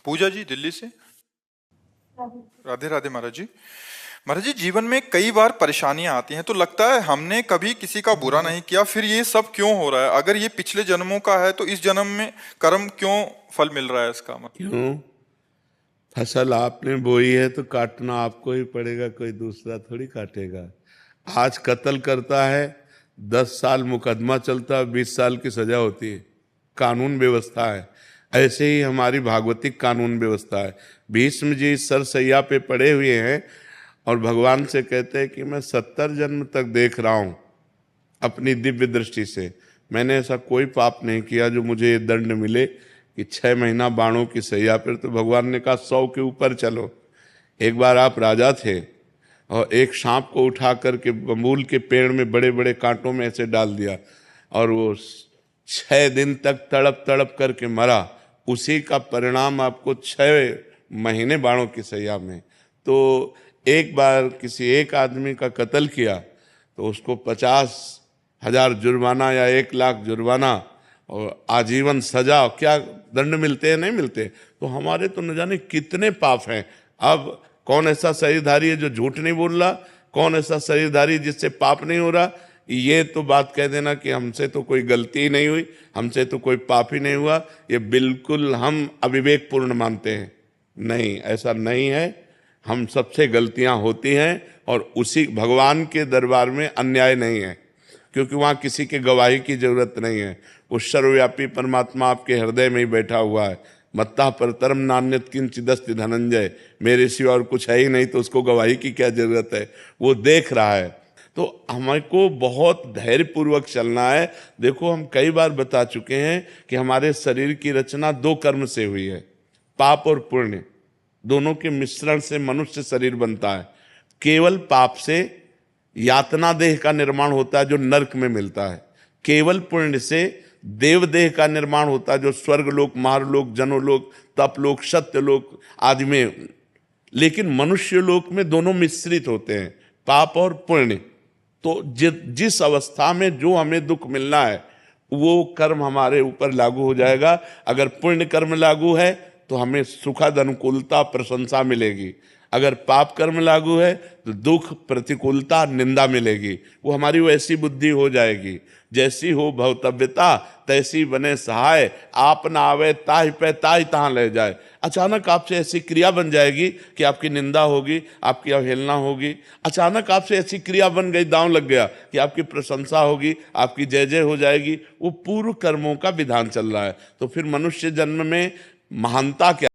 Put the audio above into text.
पूजा जी दिल्ली से। राधे राधे महाराज जी। महाराज जी, जीवन में कई बार परेशानियां आती हैं तो लगता है हमने कभी किसी का बुरा नहीं किया, फिर ये सब क्यों हो रहा है? अगर ये पिछले जन्मों का है तो इस जन्म में कर्म क्यों फल मिल रहा है इसका? मतलब क्यों? फसल आपने बोई है तो काटना आपको ही पड़ेगा, कोई दूसरा थोड़ी काटेगा। आज कत्ल करता है, 10 साल मुकदमा चलता है, 20 साल की सजा होती है। कानून व्यवस्था है। ऐसे ही हमारी भागवतिक कानून व्यवस्था है। भीष्म जी सरसैया पे पड़े हुए हैं और भगवान से कहते हैं कि मैं 70 जन्म तक देख रहा हूं अपनी दिव्य दृष्टि से, मैंने ऐसा कोई पाप नहीं किया जो मुझे ये दंड मिले कि 6 महीना बाणों की सैया पर। तो भगवान ने कहा 100 के ऊपर चलो। एक बार आप राजा थे और एक सांप को उठा करके बबूल के पेड़ में बड़े बड़े कांटों में ऐसे डाल दिया और वो 6 दिन तक तड़प तड़प करके मरा। उसी का परिणाम आपको 6 महीने बाणों की सैया में। तो एक बार किसी एक आदमी का कत्ल किया तो उसको 50,000 जुर्माना या 1 लाख जुर्माना और आजीवन सजा, क्या दंड मिलते हैं? नहीं मिलते। तो हमारे तो न जाने कितने पाप हैं। अब कौन ऐसा शरीरधारी है जो झूठ नहीं बोल रहा? कौन ऐसा शरीरधारी जिससे पाप नहीं हो रहा? ये तो बात कह देना कि हमसे तो कोई गलती ही नहीं हुई, हमसे तो कोई पाप ही नहीं हुआ, ये बिल्कुल हम अविवेकपूर्ण मानते हैं। नहीं, ऐसा नहीं है। हम सबसे गलतियां होती हैं और उसी भगवान के दरबार में अन्याय नहीं है, क्योंकि वहाँ किसी के गवाही की जरूरत नहीं है। वो सर्वव्यापी परमात्मा आपके हृदय में ही बैठा हुआ है। मत्ता परतरम नान्यत किंचिदस्ति धनंजय, मेरे सिवा और कुछ है ही नहीं, तो उसको गवाही की क्या जरूरत है? वो देख रहा है। तो हमको बहुत धैर्यपूर्वक चलना है। देखो, हम कई बार बता चुके हैं कि हमारे शरीर की रचना 2 कर्म से हुई है, पाप और पुण्य। दोनों के मिश्रण से मनुष्य शरीर बनता है। केवल पाप से यातना देह का निर्माण होता है जो नरक में मिलता है। केवल पुण्य से देव देह का निर्माण होता है जो स्वर्गलोक, महारलोक, जनोलोक, तपलोक, सत्यलोक आदि में। लेकिन मनुष्य लोक में दोनों मिश्रित होते हैं, पाप और पुण्य। तो जिस अवस्था में जो हमें दुख मिलना है वो कर्म हमारे ऊपर लागू हो जाएगा। अगर पुण्य कर्म लागू है तो हमें सुखद अनुकूलता प्रशंसा मिलेगी। अगर पाप कर्म लागू है तो दुख प्रतिकूलता निंदा मिलेगी। वो हमारी वैसी बुद्धि हो जाएगी, जैसी हो भवतव्यता तैसी बने सहाय, आप ना आवे ताहि पे ताहि तहाँ ले जाए। अचानक आपसे ऐसी क्रिया बन जाएगी कि आपकी निंदा होगी, आपकी अवहेलना होगी। अचानक आपसे ऐसी क्रिया बन गई, दांव लग गया कि आपकी प्रशंसा होगी, आपकी जय जय हो जाएगी। वो पूर्व कर्मों का विधान चल रहा है। तो फिर मनुष्य जन्म में महानता क्या?